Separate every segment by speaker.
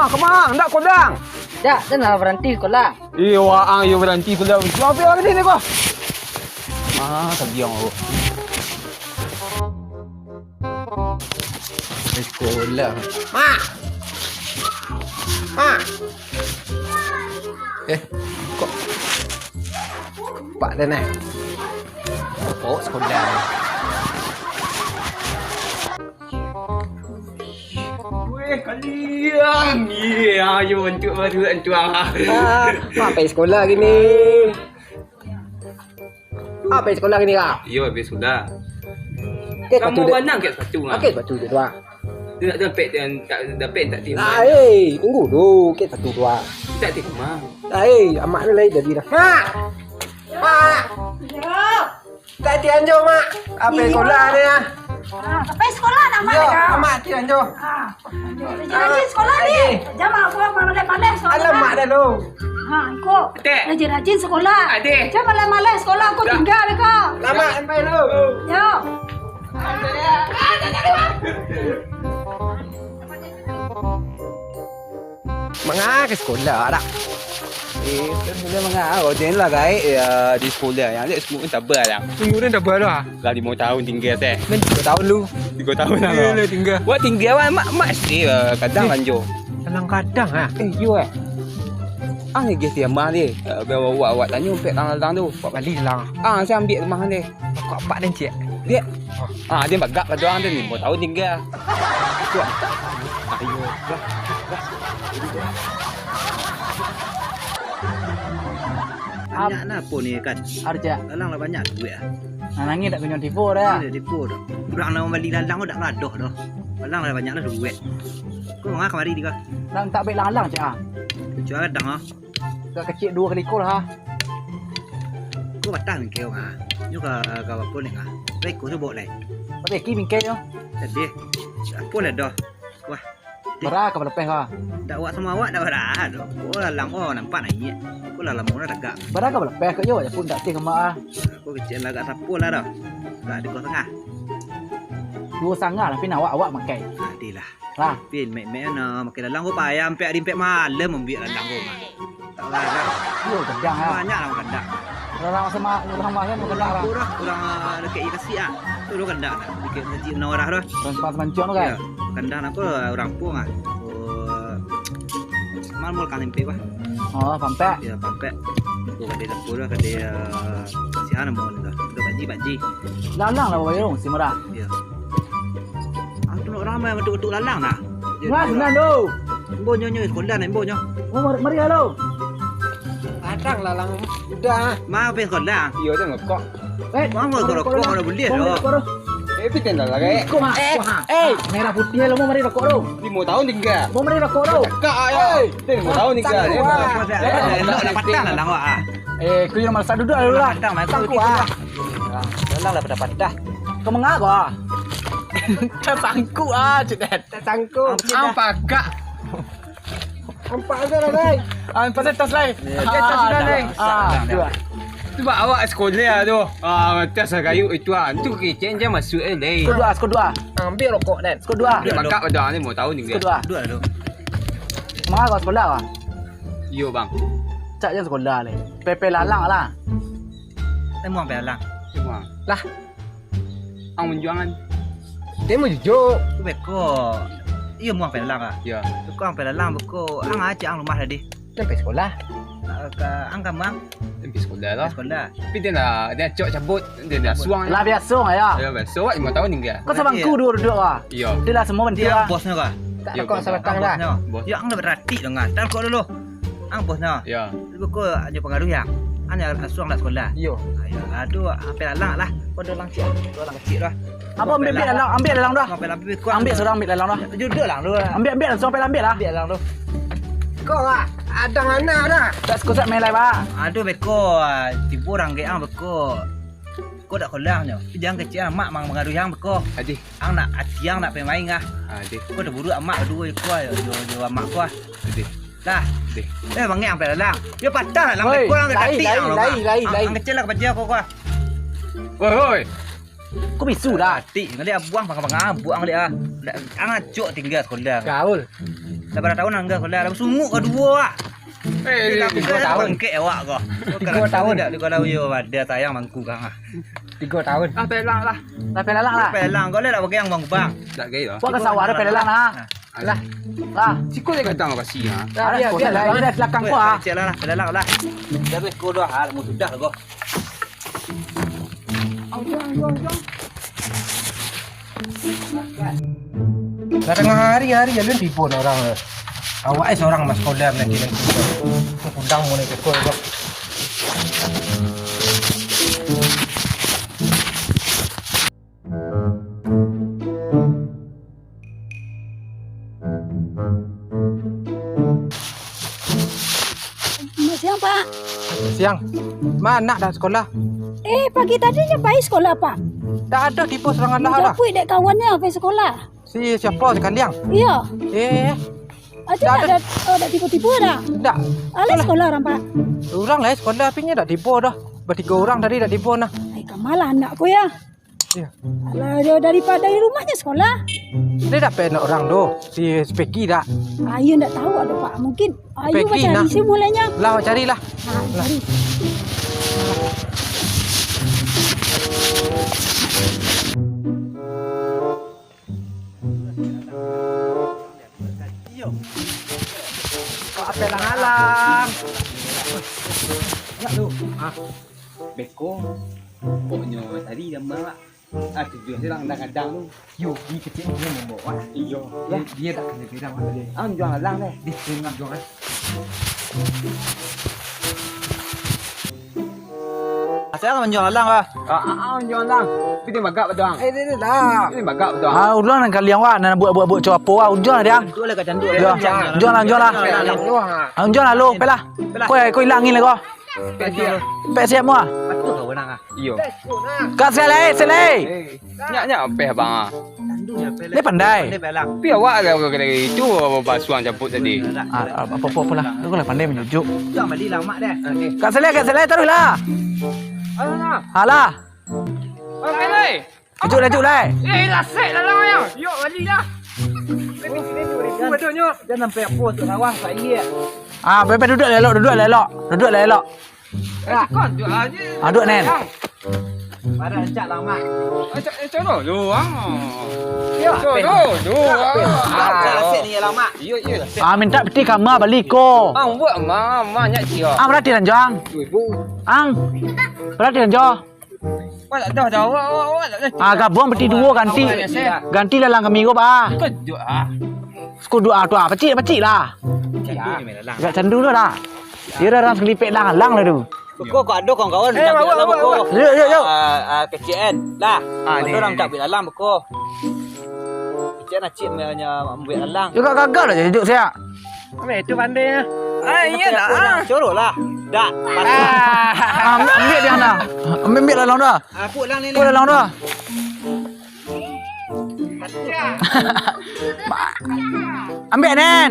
Speaker 1: Kemang, ndak kodang.
Speaker 2: Dak, dan lah berhenti sekolah.
Speaker 1: Iya, waang iya berhenti kodang. Apa yang ini kok? Terbiang aku. Sekolah. Ma. Kok Pak dan Oh, sekolah. Kalian ayo untuk bantuan apa sekolah gini? Apa sekolah gini kak?
Speaker 3: Iya, habis sudah.
Speaker 1: Kamu
Speaker 3: banang kat sepatu ah.
Speaker 1: Okey, sepatu tu ah.
Speaker 3: Dia nak dapat tak terima.
Speaker 1: Tunggu dulu, ke satu dua.
Speaker 3: Tak terima.
Speaker 1: Amak ni lain jadi dah. Mak.
Speaker 4: Ya.
Speaker 1: Tak tianjo mak. Apa sekolah ni ah?
Speaker 4: Sampai sekolah nak mak
Speaker 1: Yo,
Speaker 4: dah.
Speaker 1: amak tianjo.
Speaker 4: Rajin sekolah ni. Jangan aku malas-malas sekolah.
Speaker 1: Alamak dah lu.
Speaker 4: Ikut.
Speaker 3: Adik.
Speaker 4: Rajin sekolah.
Speaker 3: Adik.
Speaker 4: Jangan malas-malas sekolah aku tinggal kau.
Speaker 1: Lama sampai lu.
Speaker 4: Yo.
Speaker 1: Mengah ke sekolah dah.
Speaker 3: Dia mengah dia lah guys di sekolah yang dia semua tak ber lah.
Speaker 1: Umur dah berapa?
Speaker 3: Dah 5 tahun tinggal teh.
Speaker 1: 3 tahun lu.
Speaker 3: 3 tahun lah.
Speaker 1: Lu tinggal.
Speaker 3: Buat tinggal mak SD kadang lanjut.
Speaker 1: Kadang-kadang ah.
Speaker 3: You ni dia tiamah dia. Bawa awak tanya umpet lang tu.
Speaker 1: Pak balik lah.
Speaker 3: Saya ambil rumah dia.
Speaker 1: Kok pak dan cik.
Speaker 3: Dia dia bagak kat orang dia 5 tahun tinggal. Tu. Ayo.
Speaker 5: Banyak lah pun ni kan.
Speaker 2: Arja.
Speaker 5: Lalang lah banyak duit lah.
Speaker 2: Nangis tak kunjung tipu dah.
Speaker 5: Dia tipu dah. Orang nak beli lalang dah ngadoh dah. Lalang lah banyak lah duit. Kau ngah kemari dia.
Speaker 2: Dan tak baik lalang cak ah.
Speaker 5: Jual kadang ah.
Speaker 2: Tak kecil 2 kali kol ha.
Speaker 5: Kau batang kau ngah. Nyu ka apa ni ngah. Baik kau tu boleh.
Speaker 2: Tapi ki bingkai yo.
Speaker 5: Jadi apa lah dah. Wah.
Speaker 2: Berah ke lepas ha.
Speaker 5: Dak awak sama awak dah berah. Kau lalang nampak naik. Kau lalang mula dah.
Speaker 2: Berah ke lepas ke yo ya pun tak ting mak ah.
Speaker 5: Kau kecil lah kat sapu lah dah. Tak ada kau tengah.
Speaker 2: 2 sangat tapi nak awak makai.
Speaker 5: Adilah.
Speaker 2: Lah.
Speaker 5: Pin mek na makai lalang kau payah sampai ada impek malam ambil lalang kau mah. Tak lah.
Speaker 2: Yo gendang ha.
Speaker 5: Banyak lah kandang.
Speaker 2: Orang sama orang mahal mau gendang lah.
Speaker 5: Kurang dekat kasih ah. Tu lu kandang dah. Dekat masjid Nawarah dah.
Speaker 2: Tempat mancung tu kan.
Speaker 5: Kandang aku orang pung ah. Mal kan impek bah.
Speaker 2: Oh, pampek.
Speaker 5: Ya pampek. Aku kat dia dapur dah kat dia sihan mau dah. Ke banji.
Speaker 2: Lalang lah bayar si merah.
Speaker 5: Ya. Aku nak ramai betul-betul lalang dah.
Speaker 2: Ngan ngan do.
Speaker 5: Embo nyo sekolah nak embo nyo.
Speaker 2: Mari halo.
Speaker 1: Kadang lalang udah.
Speaker 5: Ma pe sekolah.
Speaker 3: Iya dia ngekok.
Speaker 5: Ma mau rokok ada beli dah.
Speaker 3: Pindah lah guys.
Speaker 2: Kok ha. Merah putih lo mau mari rokok do.
Speaker 3: 5 tahun tinggal.
Speaker 2: Mau mari rokok do.
Speaker 3: Kak ayo. 5 tahun tinggal.
Speaker 5: Nak patah lah lalang ah.
Speaker 2: Kau yang malas duduk dulu lah.
Speaker 5: Patah mai
Speaker 2: Sangku ah.
Speaker 5: Lalang lah pada patah.
Speaker 2: Kau mengapa ah? Tak sangku ah, cedet.
Speaker 1: Tak sangkut.
Speaker 2: Apa gak?
Speaker 1: Nampak aja lah guys.
Speaker 2: Pasal tas lain.
Speaker 1: Tas sudah lain.
Speaker 2: Dua.
Speaker 3: Tu buat awak sekolah tu. Tas kayu itu tu kecen je masuk lain.
Speaker 2: Skor dua.
Speaker 1: Ambil rokok dan.
Speaker 2: Skor dua.
Speaker 3: Dia bakak pada ni 5 tahun tinggal.
Speaker 2: Skor dua.
Speaker 5: Dua tu.
Speaker 2: Mengapa kau sekolah ah?
Speaker 3: Yo bang.
Speaker 2: Cak je sekolah le. Pepe lalang lah.
Speaker 5: Temu ambil lalang.
Speaker 3: Semua.
Speaker 1: Lah.
Speaker 3: Ang menjuangan.
Speaker 1: Dia mau jujur.
Speaker 5: Tu beko. Iya mu ambil lalang ah.
Speaker 3: Ya.
Speaker 5: Tu kau ambil lalang beko. Ang aja ang rumah tadi.
Speaker 1: Sampai sekolah.
Speaker 5: Ang kamang
Speaker 3: Pergi sekolah lah.
Speaker 5: sekolah.
Speaker 3: Tapi dia cok cabut. Dia dah suang.
Speaker 2: Lah biasa ya.
Speaker 3: Ya besok 5 tahun tinggal.
Speaker 2: Kau sebangku duduk ah.
Speaker 3: Ya.
Speaker 2: Dia lah semua bentuk
Speaker 5: Dia
Speaker 2: ah.
Speaker 5: bosnya kah?
Speaker 1: Tak
Speaker 3: Ya,
Speaker 1: rokok
Speaker 3: bos.
Speaker 1: sabatang dah.
Speaker 3: Bos.
Speaker 5: Ya ang dah berarti dong ah. Tak kau dulu. Ang bosnya.
Speaker 3: Ya.
Speaker 5: Beko ada pengaruh yang. Hanya asuang nak sekolah.
Speaker 1: Yo.
Speaker 5: Aduh, ambil lalang lah. Kau dah lang kecil. Kau lang kecil dah.
Speaker 2: Apa ambil lalang, ambil lalang dah.
Speaker 5: Ambil ambil kau.
Speaker 2: Ambil seorang ambil lalang dah.
Speaker 5: Judul lang tu.
Speaker 2: Ambil sampai ambil lah.
Speaker 5: Ambil lang tu.
Speaker 1: Kau ah ada anak dah.
Speaker 2: Tak sekolah main lai ba.
Speaker 5: Aduh beko. Tipu orang ke ang beko. Kau dak kolang nyo. Jangan kecil mak mang mengadu yang beko.
Speaker 3: Adi.
Speaker 5: Ang nak atiang nak pemain ngah.
Speaker 3: Adi.
Speaker 5: Kau dah buru mak dua kau yo mak kau.
Speaker 3: Adi.
Speaker 5: Dah.
Speaker 3: Adi.
Speaker 5: Bang yang pelalang. Dia patah lang
Speaker 1: Oi,
Speaker 5: kau lang
Speaker 1: lai,
Speaker 5: dekat
Speaker 1: lai, lai, lai.
Speaker 5: Ang kecil lah kebaca kau kau.
Speaker 3: Woi.
Speaker 5: Kau bisu dah. Ti ngali buang bang buang ngali ah. Ang acuk tinggal sekolah.
Speaker 1: Gaul.
Speaker 5: Dah berapa tahun angga sekolah. Dah sungguh kau dua.
Speaker 3: 3
Speaker 5: tahun ke awak kau.
Speaker 1: 3 tahun.
Speaker 5: Dah kalau yo ada tayang mangku kang ah.
Speaker 1: 3 tahun.
Speaker 2: Ah, pelang lah.
Speaker 1: Lah pelelang lah.
Speaker 5: Pelang kau le dak pakai yang bang.
Speaker 3: Tak gaya lah.
Speaker 1: Buat ke sawah ada pelelang lah. Lah. Lah.
Speaker 3: Sikut dia kata apa sih ha?
Speaker 1: Biar lah dia belakang kau ah.
Speaker 5: Cek lah, pelang lah. Dah bes kau dah hal mu sudah kau.
Speaker 1: Dah tengah hari-hari ya lu tipu orang. Awak seorang mas sekolah nak kira. Undang mu ni kau kau.
Speaker 4: Siang, Pak.
Speaker 1: Siang. Mana dah sekolah?
Speaker 4: Pagi tadi nyampai sekolah, Pak.
Speaker 1: Tak ada tipu serangan lah dah.
Speaker 4: Japui dek kawannya pergi sekolah.
Speaker 1: Si siapa sekalian?
Speaker 4: Iya.
Speaker 1: Tak
Speaker 4: Ada tipu-tipu dah.
Speaker 1: Tak.
Speaker 4: Alah sekolah orang, Pak.
Speaker 1: Orang lah sekolah pinya dah tipu dah. Bertiga orang tadi dah tipu nah.
Speaker 4: Kamalah anakku ya.
Speaker 1: Ya.
Speaker 4: Alah, daripada dari rumahnya sekolah.
Speaker 1: Dia dah pengen orang tu. Si Speki dah.
Speaker 4: Ayu tak tahu ada Pak. Mungkin Ayu
Speaker 1: Peggy,
Speaker 4: macam
Speaker 1: nah.
Speaker 4: ni mulanya.
Speaker 1: Lah carilah.
Speaker 4: Cari.
Speaker 1: Apa lang alam?
Speaker 3: Ya lu. Ah. Beko. Pokoknya tadi dah mak. Tujuan dia lang kadang tu.
Speaker 1: Yo, ni kecil dia membawa.
Speaker 3: Iyo.
Speaker 1: Dia tak kena bilang apa dia.
Speaker 3: Jual lang deh.
Speaker 1: Dia tengah jual.
Speaker 5: Saya akan menjual lang lah.
Speaker 3: Jual lang. Kita bagak betul.
Speaker 1: Dia lah.
Speaker 3: Ini bagak betul.
Speaker 2: Udah nak kalian wah, nak buat copo wah, udah dia.
Speaker 5: Dua lah kat candu.
Speaker 2: Jual lah. Jual lah lu, pelah. Kau hilangin lah kau. Pek siap mua.
Speaker 5: Betul kau benang ah.
Speaker 3: Iyo.
Speaker 2: Kat selai.
Speaker 3: Nyak peh bang.
Speaker 2: Dia pandai.
Speaker 5: Dia pelang.
Speaker 3: Tapi awak kata itu basuang campur tadi.
Speaker 2: Apa lah. Kau lah pandai menjujuk.
Speaker 5: Jangan beli lang mak dah.
Speaker 2: Kat selai teruslah. Alah. Jujuk lah.
Speaker 3: Lasik lah lang yang. Yuk balik dah.
Speaker 5: Jangan sampai apa tu lawang tak iya.
Speaker 2: Bebe duduk lelok.
Speaker 3: Kon jual aja.
Speaker 2: Duduk nen.
Speaker 5: Pada encak lang mak.
Speaker 3: Coro luang.
Speaker 5: Ya.
Speaker 3: Coro.
Speaker 5: Lasik ni lang mak.
Speaker 3: Iyo.
Speaker 2: Minta peti kamar balik ko.
Speaker 3: Buat banyak cia.
Speaker 2: Berarti dan jang. Berarti dan jang.
Speaker 3: Awak tak tahu awak.
Speaker 2: Gabung peti dua ganti. Ganti lalang kami ko ba.
Speaker 3: Kejut ah.
Speaker 2: Skor dua tu pecik lah.
Speaker 5: Candu ni memang lang.
Speaker 2: Gak candu lu dah. Dia dah selipik lang lah tu.
Speaker 5: Kau ada kawan-kawan tak bila lang beko.
Speaker 2: Yuk.
Speaker 5: Kecil lah.
Speaker 3: Ni.
Speaker 5: Orang tak bila lang beko. Kecil nak cip nya ambil lang.
Speaker 2: Juga gagal lah jujuk saya.
Speaker 1: Itu pandai.
Speaker 5: Iya dah. Corok lah. Dak.
Speaker 2: Ambil dia dah. Ambil lalang dah.
Speaker 5: Aku lang ni.
Speaker 2: Put lalang dah. Ambil nen.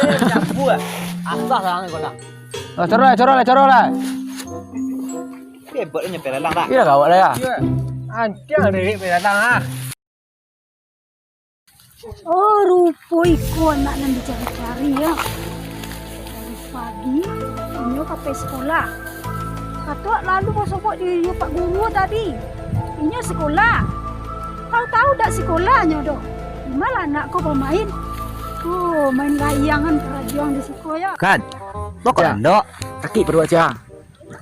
Speaker 5: Campur. Asah lang kau nak.
Speaker 2: Coro lah.
Speaker 5: Hebat nyampe lang dah.
Speaker 2: Kira kau lah ya.
Speaker 1: Ancang dari pelelang ah.
Speaker 4: Oh, rupa ikut anak nan dicari-cari ya. Dari pagi, ini sampai sekolah. Kata lalu masuk dia Pak Guru tadi. Ini sekolah. Kau tahu tak sekolahnya doh? Di mana anak kau bermain? Oh, main layangan kerajuang di sekolah ya.
Speaker 2: Kan. Makan dok. Kaki perlu aja.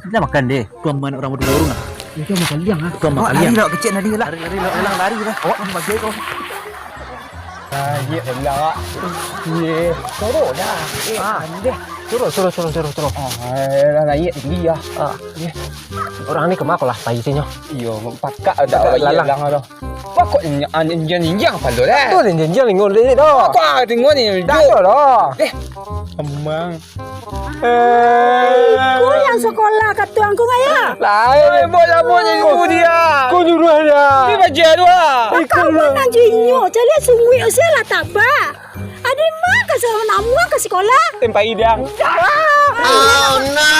Speaker 2: Kita makan deh. Tuan mana orang berdua orang. Kita makan liang ah. Tuan makan liang.
Speaker 5: Lari kecil tadi lah. Lari dah.
Speaker 2: Awak ni bagi kau.
Speaker 1: Dia pelelang ah. Ye, coro dah. Dia. Coro. Dah naik tinggi ah. Orang ni kemana kau lah tai sini.
Speaker 3: Iyo, 4 kak ada lalang tu. Kok ninjang apa lo dah?
Speaker 1: Tu ni jenjang lingon le dah.
Speaker 3: Kok tengok ni.
Speaker 1: Dah dah.
Speaker 3: Amang.
Speaker 4: Kau yang sekolah kat tuan kau ya?
Speaker 1: Lain
Speaker 3: Bola nyuruh dia.
Speaker 1: kau nyuruh dia.
Speaker 3: Dia baca tu lah.
Speaker 4: Kau nak jinyo, jadi sungguh saya lah tak apa. Ada mak ke sama namu ke sekolah?
Speaker 3: Tempat hidang.
Speaker 4: Oh no!